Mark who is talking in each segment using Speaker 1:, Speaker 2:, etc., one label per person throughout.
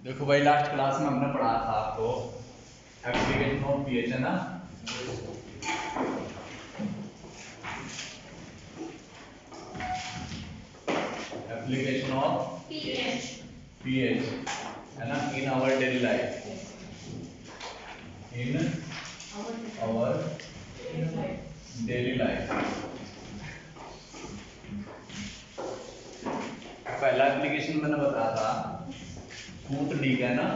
Speaker 1: देखो भाई, last class में हमने पढ़ा था आपको एप्लीकेशन ऑफ पीएच, है ना। एप्लीकेशन ऑफ पीएच, है ना, in our daily life, in our daily life. पहला एप्लीकेशन मैंने बताया था फूट डी का, है ना।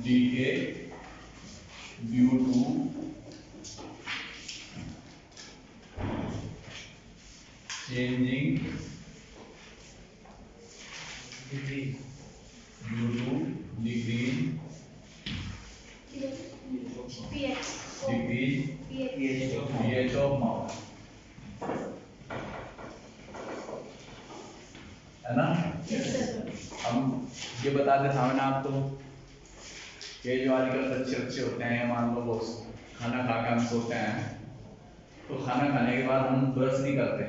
Speaker 1: Decay due to changing due to decrease pH of mouth, है ना। हम ये बताते था मैंने आपको, ये जो आजकल बच्चे बच्चे होते हैं, मान लो वो खाना खा के हम सोते हैं, तो खाना खाने के बाद हम ब्रश नहीं करते,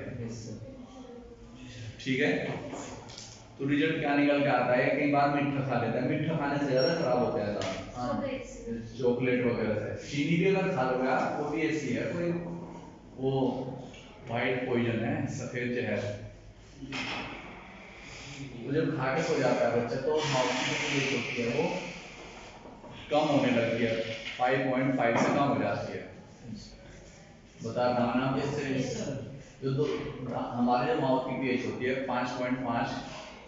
Speaker 1: ठीक है। तो रिजल्ट क्या निकल के आता है, कई बार मीठा खा लेता है, मीठा खाने से ज्यादा खराब होता है दांत, चॉकलेट वगैरह से। चीनी भी अगर खा लोगे आप, वो भी ऐसी है, कोई वो वाइट पॉइजन है, सफेद जहर। तो जब खा के सो जाता है बच्चा, तो माउथ की जो पीएच होती है वो कम होने लगती है, 5.5 से कम हो जाती है। बता रहा हूं ना जैसे जो हमारे जो माउथ की पीएच होती है 5.5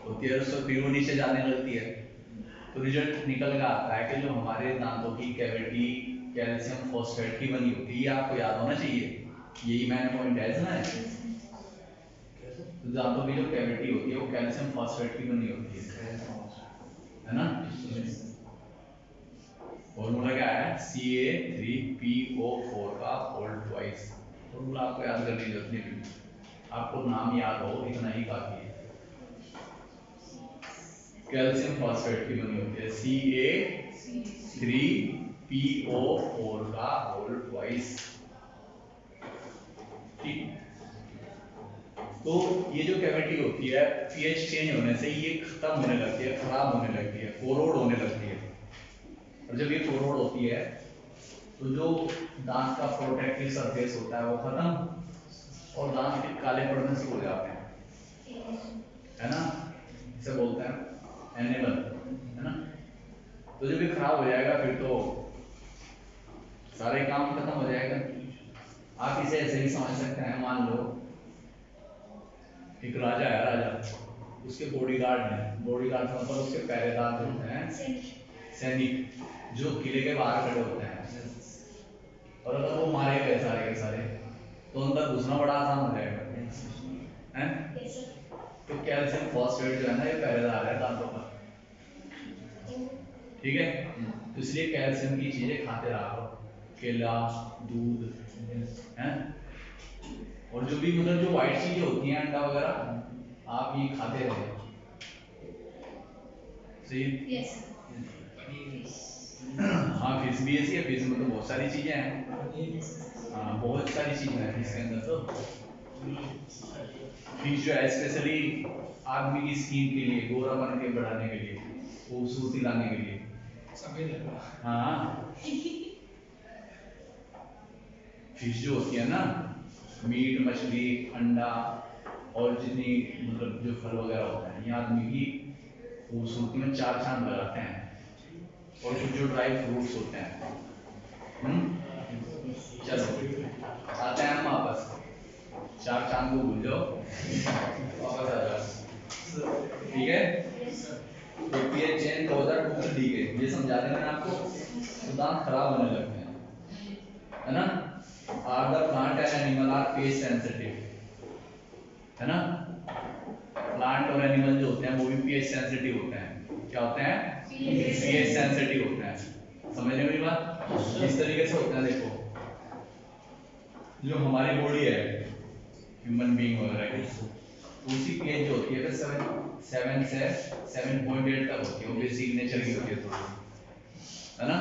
Speaker 1: होती है, उससे फिर वो नीचे जाने लगती है। तो रिजल्ट निकल कर आता है कि जो हमारे दांतों की कैविटी कैल्शियम फॉस्फेट की बनी होती है, ये आपको याद होना चाहिए, यही मैंने पॉइंट है ना। तो दांतों की जो कैविटी होती है वो कैल्शियम फॉस्फेट की बनी होती है ना। फॉर्मूला क्या है, Ca3PO4 का होल ट्वाइस। फॉर्मूला आपको याद करने की जरूरत नहीं, आपको नाम याद हो इतना ही काफी है। कैल्शियम फॉस्फेट की बनी होती है Ca3PO4 का होल ट्वाइस, ठीक। तो ये जो कैविटी होती है, पीएच चेंज होने से ये खत्म होने लगती है, खराब होने लगती है, कोरोड होने लगती है। और जब ये कोरोड होती है तो जो दांत का प्रोटेक्टिव सरफेस होता है वो खत्म, और दांत के काले पड़ने शुरू हो जाते हैं, है ना। इसे बोलते हैं एनेमल, है ना। तो जब ये खराब हो जाएगा फिर तो सारे काम खत्म हो जाएगा। आप इसे ऐसे ही समझ सकते हैं, मान लो एक राजा है, राजा, उसके बॉडीगार्ड है, बॉडीगार्ड मतलब उसके पहरेदार जो होते हैं, सैनिक, जो किले के बाहर खड़े होते हैं, और अगर वो मारे गए सारे के सारे, तो अंदर घुसना बड़ा आसान हो जाएगा, हैं। तो कैल्शियम फॉस्फेट जो है ना, ये पहरेदार है दांतों का, ठीक है। तो इसलिए कैल्शियम की चीजें खाते रहा करो, केला, दूध, हैं। और जो भी मतलब जो व्हाइट चीजें होती हैं, अंडा वगैरह, आप ये खाते रहे, सही। हाँ, फिश भी ऐसी है, फिश में तो बहुत सारी चीजें हैं, हाँ बहुत सारी चीजें हैं फिश के अंदर। तो फिश जो है स्पेशली आदमी की स्किन के लिए, गोरापन के बढ़ाने के लिए, खूबसूरती लाने के लिए, हाँ। फिश जो होती है ना, मीट, मछली, अंडा और जितनी मतलब जो फल वगैरह होता है, ये आदमी की खूबसूरती में चार चांद लगाते हैं। और जो ड्राई फ्रूट्स होते हैं, चलो आते हैं हम वापस, चार चांद को भूल जाओ, वापस आ जाओ, ठीक है। तो पीएच चेंज का होता है टू डी के, ये समझा दें मैंने आपको। तो दांत खराब होने लगते हैं, है ना। Are the plant and animal are pH sensitive, है ना। प्लांट और एनिमल जो होते हैं वो भी पीएच सेंसिटिव होते हैं। क्या होते हैं, पीएच सेंसिटिव होते हैं। समझने मेरी बात, इस तरीके से होते हैं। देखो जो हमारी बॉडी है, ह्यूमन बीइंग वगैरह की, उसकी पीएच जो होती है 7 से 7.8 तक होती है, वो बेसिक नेचर की होती है थोड़ी, है ना।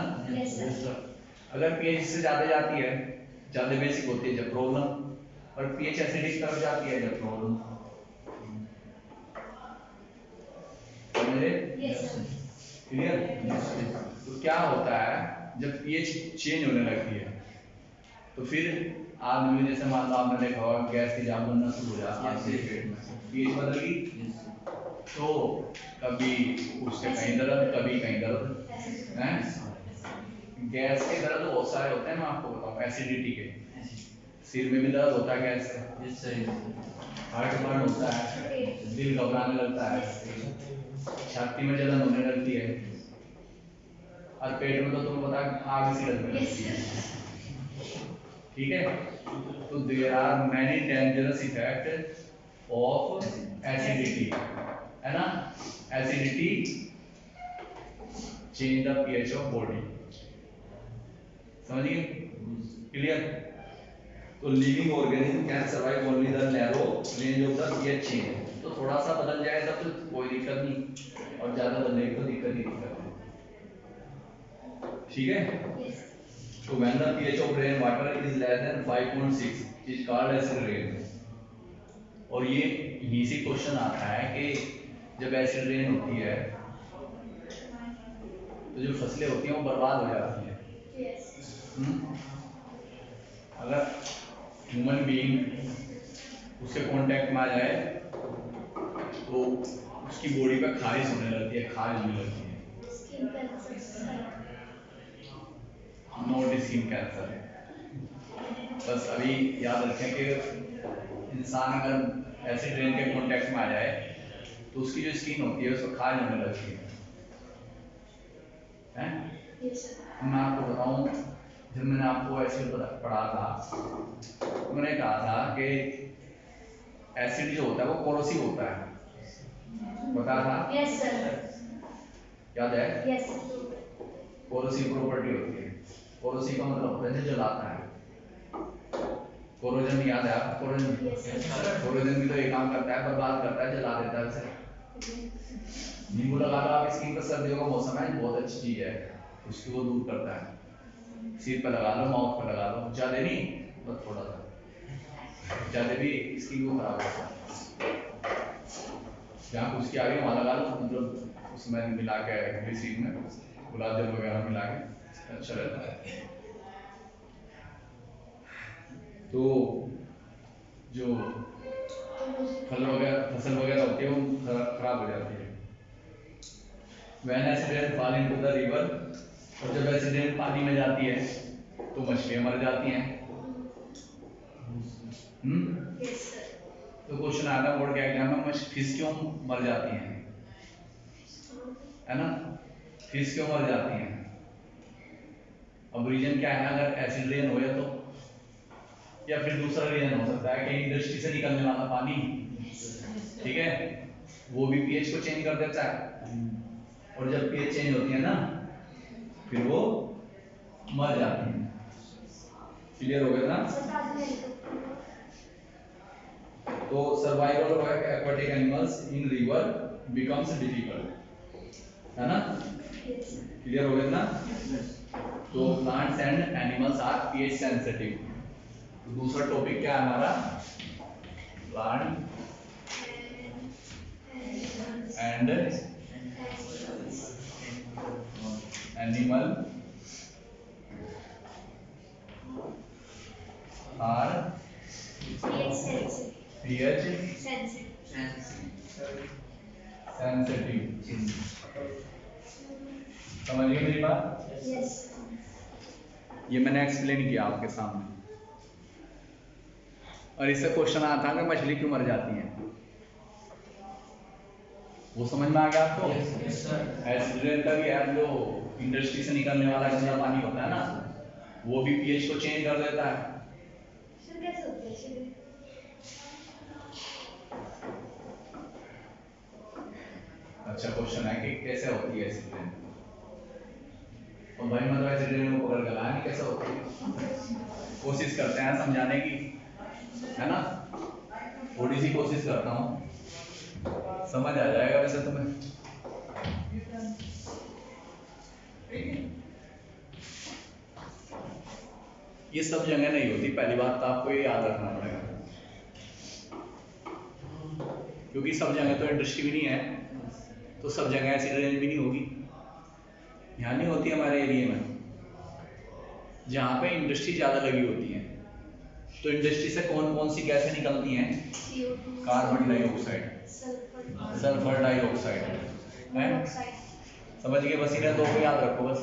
Speaker 1: अगर पीएच से ज्यादा जाती है, ज्यादा बेसिक होती है, जब प्रॉब्लम। और पीएच एसिडिक तरफ जाती है जब क्लोरीन क्लियर। तो क्या होता है जब पीएच चेंज होने लगती है तो फिर आदमी जैसे मान लो आपने देखा होगा गैस की जाम बनना शुरू हो जाती है पेट में, पीएच बदल गई तो कभी उसके कहीं दर्द कभी कहीं दर्द है। गैस के दर्द बहुत सारे होते हैं, मैं आपको बताऊं एसिडिटी के, सिर में भी दर्द होता है गैस से, हार्ट बर्न होता है, दिल घबराने लगता है, छाती में जलन होने लगती है और पेट में तो तुम्हें पता आग सी लगने लगती है। ठीक है, तो there are many dangerous effect of acidity, है ना। Acidity change the pH of body, समझिए क्लियर। तो living organism can survive only the narrow range of the pH change, तो थोड़ा सा बदल जाए तब तो कोई दिक्कत नहीं, और ज्यादा बदलेगी तो दिक्कत ही दिक्कत है, ठीक है। तो when the pH of rain water is less than 5.6 is called acid rain. और ये यहीं से क्वेश्चन आता है कि जब एसिड रेन होती है तो जो फसलें होती हैं वो बर्बाद हो जाती हैं। अगर ह्यूमन बीइंग उसके कांटेक्ट में आ जाए तो उसकी बॉडी पे खारिश होने लगती है, खारिश होने लगती है, नॉट स्किन कैंसर। बस अभी याद रखें कि इंसान अगर एसिड रेन के कांटेक्ट में आ जाए तो उसकी जो स्किन होती है उसको खारिश होने लगती है। मैं आपको बताऊं, जब मैंने आपको एसिड पढ़ा था तो मैंने कहा था कि एसिड जो होता है वो कोरोसिव होता है, बताया था।
Speaker 2: यस सर,
Speaker 1: याद है?
Speaker 2: यस
Speaker 1: कोरोसिव प्रॉपर्टी होती है, कोरोसिव का मतलब होता है जो जलाता है। कोरोजन याद है आपको? कोरोजन भी तो ये काम करता है, बर्बाद करता है, जला देता है उसे। नींबू लगा लो आप स्किन पर, सर्दियों का मौसम है, बहुत अच्छी चीज है, उसको वो दूर करता है। सिर पर लगा लो, माउथ पर लगा लो, ज्यादा नहीं बस थोड़ा सा, ज्यादा भी स्किन को खराब करता है। जहाँ उसकी आ गई वहाँ लगा लो, मतलब उसमें मिला के ग्लिसरीन में गुलाब जल वगैरह मिला के अच्छा रहता है। तो जो फल वगैरह फसल वगैरह होती है वो खराब हो जाती है। When accident fall into the river, और जब एक्सीडेंट पानी में जाती है तो मछलियां मर जाती हैं। तो क्वेश्चन आता है बोर्ड के एग्जाम में, फिश क्यों मर जाती हैं, है ना, फिश क्यों मर जाती हैं। अब रीजन क्या है, अगर एसिड रेन हो या तो, या फिर दूसरा रीजन हो सकता है कि इंडस्ट्री से निकलने वाला पानी, ठीक है, वो भी पीएच को चेंज कर देता है, और जब पीएच चेंज होती है ना फिर वो मर जाती है। क्लियर हो गया ना। तो survival of aquatic animals in river becomes difficult, है ना। क्लियर हो गया ना। तो plants and animals are pH sensitive. तो दूसरा टॉपिक क्या है हमारा, plant and animal are pH sensitive. समझिए मेरी बात?
Speaker 2: यस।
Speaker 1: ये मैंने एक्सप्लेन किया आपके सामने, और इससे क्वेश्चन आता है कि मछली क्यों मर जाती है, वो समझ में आ गया आपको? एसिड रेन का भी है, जो इंडस्ट्री से निकलने वाला गंदा पानी होता है ना, वो भी पीएच को चेंज कर देता है। अच्छा क्वेश्चन है कि कैसे होती है एसिड रेन, और भाई मतलब एसिड रेन को पकड़ कर लाया नहीं कैसे होती है, कोशिश करते हैं समझाने की, है ना, थोड़ी सी कोशिश करता हूँ, समझ आ जाएगा वैसे तुम्हें। ये सब जगह नहीं होती, पहली बात तो आपको ये याद रखना पड़ेगा। क्योंकि सब जगह तो इंडस्ट्री भी नहीं है, तो सब जगह एसिड रेन भी नहीं होगी। यहाँ नहीं होती हमारे एरिया में, जहाँ पे इंडस्ट्री ज़्यादा लगी होती है। तो इंडस्ट्री से कौन कौन सी गैसें निकलती हैं? कार्बन डाइऑक्साइड, सल्फर डाइऑक्साइड है। समझ गए? बस इन्हें दो को याद रखो बस,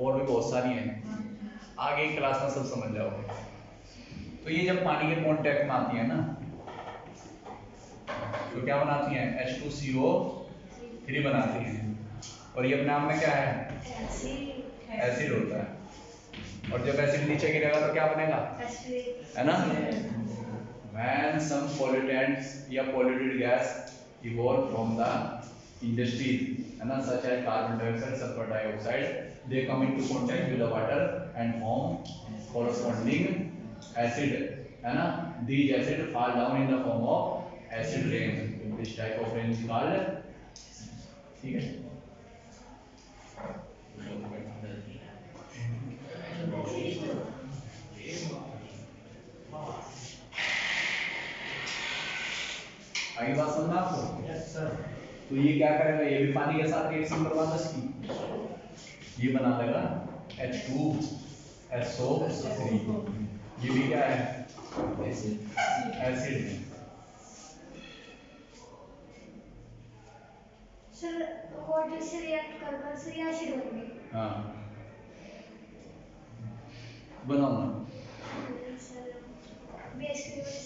Speaker 1: और भी बहुत सारी हैं, आगे की क्लास में सब समझ जाओगे। तो ये जब पानी के कांटेक्ट में आती है ना, तो क्या बनाती हैं? H2CO3 बनाती हैं, और ये अपने आप में क्या है? एसिड होता है। और जब एसिड नीचे गिरेगा तो क्या बनेगा? है ना? When some pollutants या polluted gas evolve from the industries, है ना, such as carbon dioxide, sulfur dioxide, they come into contact with the water and form corresponding acid, है ना? These acid fall down in the form of acid rain. This type of rain is called, ठीक है? आई बात समझ में आपको? Yes sir. तो ये क्या करेगा? ये भी पानी के साथ रिएक्शन करवाता है इसकी, ये बना देगा H2SO3। ये भी क्या है? एसिड।
Speaker 2: सर वाटर से रिएक्ट कर सर एसिड बनेंगे।
Speaker 1: हाँ, बनाओ ना।
Speaker 2: सर बेस की वजह से।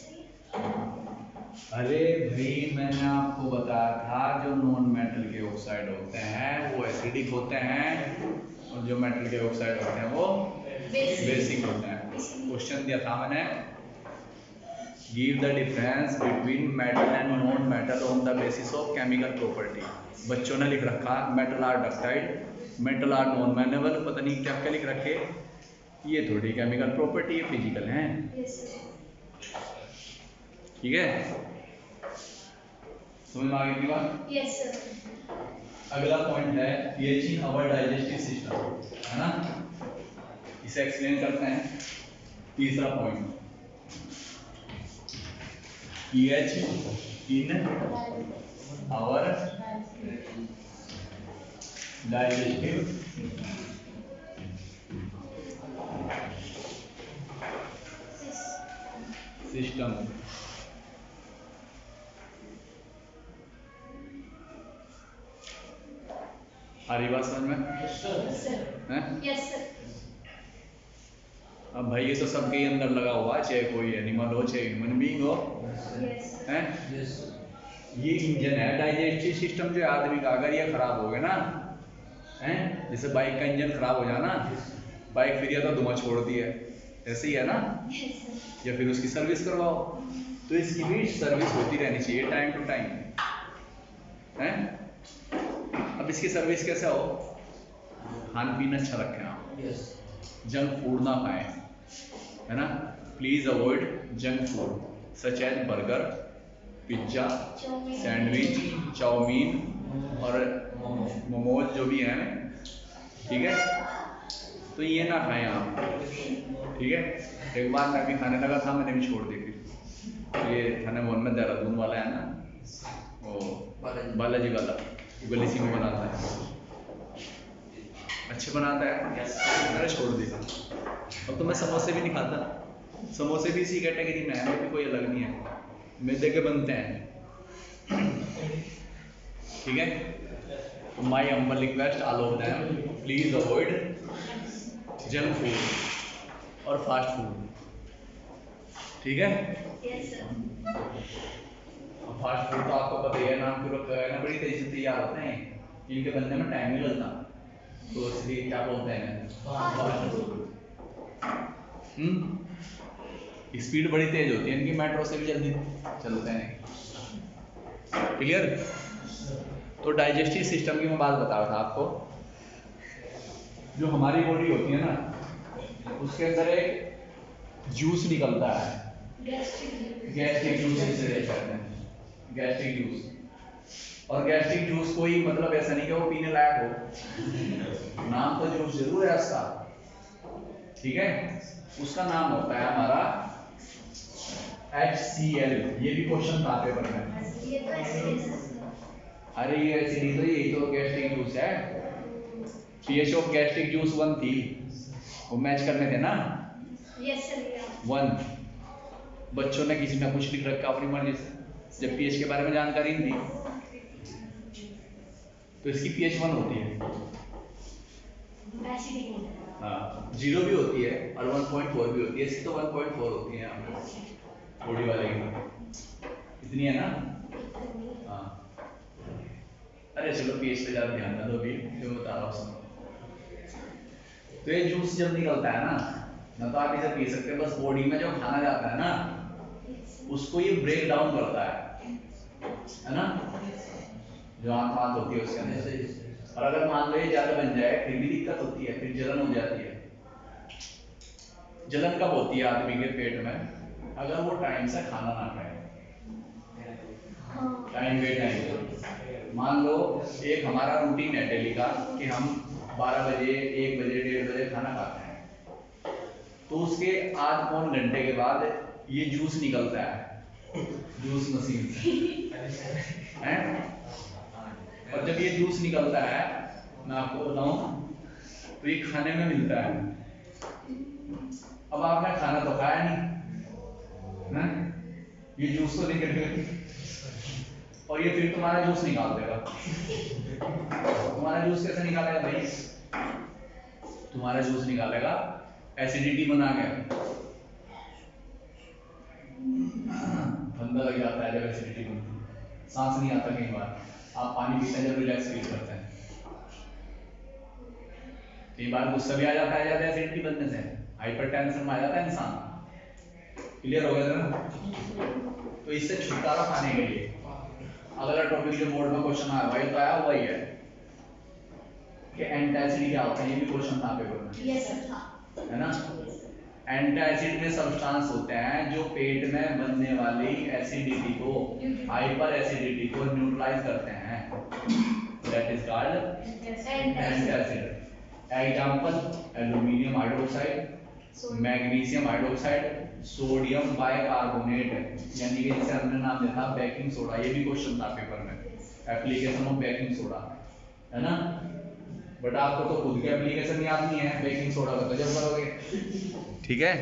Speaker 1: अरे भाई, मैंने आपको बताया था जो नॉन मेटल के ऑक्साइड होते हैं वो एसिडिक होते हैं, और जो मेटल के ऑक्साइड होते हैं वो बेसिक होते हैं। क्वेश्चन दिया था मैंने, give the difference between metal and non metal on the basis of chemical property. बच्चों ने लिख रखा metal are ductile, metal are non malleable, पता नहीं क्या क्या लिख रखे। ये थोड़ी केमिकल प्रॉपर्टी है, फिजिकल है। ठीक है, समझ में आ गई की बात?
Speaker 2: Yes sir.
Speaker 1: अगला पॉइंट है pH in our digestive system, है ना? इसे एक्सप्लेन करते हैं। तीसरा point, pH in our digestive system. हरी बात समझ में?
Speaker 2: Yes sir.
Speaker 1: अब भाई ये तो सबके ही अंदर लगा हुआ है, चाहे कोई एनिमल हो चाहे ह्यूमन बीइंग हो, हैं? ये इंजन है डाइजेस्टिव सिस्टम जो आदमी का। अगर ये खराब हो गया ना, हैं, जैसे बाइक का इंजन खराब हो जाना, बाइक फिर या तो धुआं छोड़ दिया, ऐसे ही है ना, या फिर उसकी सर्विस करवाओ। तो इसकी भी सर्विस होती रहनी चाहिए टाइम टू टाइम, हैं? अब इसकी सर्विस कैसे हो? खान पीना अच्छा रखें आप, जंक फूड ना खाएं, है ना? Please avoid junk food such as burger, pizza, sandwich, chowmein और मोमोज जो भी हैं, ठीक है? तो ये ना खाएं आप, ठीक है? एक बार मैं भी खाने लगा था, मैंने भी छोड़ दी फिर। ये थाने मोहन में देहरादून वाला है ना, वो बालाजी वाला, गली सी में बनाता है, अच्छे बनाता है, मैंने छोड़ दिया। अब तो मैं समोसे भी नहीं खाता, समोसे भी इसी कैटेगरी में है, वो भी कोई अलग नहीं है, मैदे के बनते हैं, ठीक है? तो my humble request all of them, please avoid junk food और फास्ट फूड, ठीक है? फास्ट फूड तो आपको पता ही है, नाम क्यों रखा है ना, बड़ी तेजी से तैयार होते हैं, इनके बनने में टाइम नहीं लगता, तो इसलिए क्या बोलते हैं? Fast food. स्पीड बड़ी तेज होती है इनकी, मेट्रो से भी जल्दी चलते हैं, क्लियर? तो डाइजेस्टिव सिस्टम की मैं बात बता रहा था आपको। जो हमारी बॉडी होती है ना, उसके अंदर एक जूस निकलता है, गैस्ट्रिक जूस जिसे कहते हैं, गैस्ट्रिक जूस। और गैस्ट्रिक जूस कोई मतलब ऐसा नहीं कि वो पीने लायक हो, नाम तो जूस जरूर है उसका, ठीक है? उसका नाम होता है हमारा HCl, ये भी क्वेश्चन था पेपर में।
Speaker 2: ये तो एसिड है।
Speaker 1: अरे ये एसिड तो यही तो गैस्ट्रिक जूस है। पीएच ऑफ गैस्ट्रिक जूस 1 थी, वो मैच करने थे ना।
Speaker 2: Yes sir.
Speaker 1: 1 बच्चों ने किसी ने कुछ लिख रखा अपनी मर्जी से, जब पीएच के बारे में जानकारी नहीं थी, तो इसकी पीएच 1 होती है।
Speaker 2: एसिडिक।
Speaker 1: हाँ 0 भी होती है और 1.4 भी होती है, इसकी तो 1.4 होती है यहाँ पे बॉडी वाले की, इतनी है ना। हाँ अरे चलो पीएच पे ज्यादा ध्यान ना दो, अभी जो बता रहा हूँ सुनो। तो ये जूस जब निकलता है ना तो आप इसे पी सकते हैं, बस बॉडी में जो खाना जाता है ना उसको ये ब्रेक डाउन करता है ना, जो आंत वांत होती है उसके अंदर। और अगर मान लो ये ज्यादा बन जाए फिर भी दिक्कत होती है, फिर जलन हो जाती है। जलन कब होती है आदमी के पेट में? अगर वो टाइम से खाना ना खाए, टाइम पे टाइम। मान लो एक हमारा रूटीन है डेली का कि हम 12 बजे 1 बजे 1:30 बजे खाना खाते हैं, तो उसके आध पौन घंटे के बाद ये जूस निकलता है जूस मशीन से हैं? और जब ये जूस निकलता है मैं आपको बताऊं तो ये खाने में मिलता है। अब आपने खाना तो खाया नहीं ना, ये जूस तो निकल गया और ये फिर तुम्हारा जूस निकाल देगा। तुम्हारा जूस कैसे निकालेगा भाई? तुम्हारा जूस निकालेगा एसिडिटी बना के, ठंडा लग जाता है जब एसिडिटी बनती है, सांस नहीं आता कई बार, आप पानी पीते हैं जब रिलैक्स फील करते हैं, कई बार गुस्सा भी आ जाता है ज्यादा एसिडिटी बनने से, हाइपरटेंशन में आ जाता है इंसान। क्लियर हो गया ना? तो इससे छुटकारा पाने के लिए अगला टॉपिक जो बोर्ड में क्वेश्चन आया वही तो आया हुआ ही है कि एंटासिड क्या होता है, ये भी क्वेश्चन था पेपर में।
Speaker 2: Yes sir.
Speaker 1: है ना? एंटासिड में सब्सटेंस होते हैं जो पेट में बनने वाली एसिडिटी को, हाइपर एसिडिटी को न्यूट्रलाइज करते हैं, that is called antacid. Example aluminium hydroxide, magnesium hydroxide, sodium bicarbonate, यानी कि जिसे हमने नाम दिया था बेकिंग सोडा, ये भी क्वेश्चन था पेपर में, एप्लीकेशन ऑफ बेकिंग सोडा, है ना। बट आपको तो खुद की एप्लीकेशन याद नहीं है बेकिंग सोडा का, तो जब करोगे ठीक है।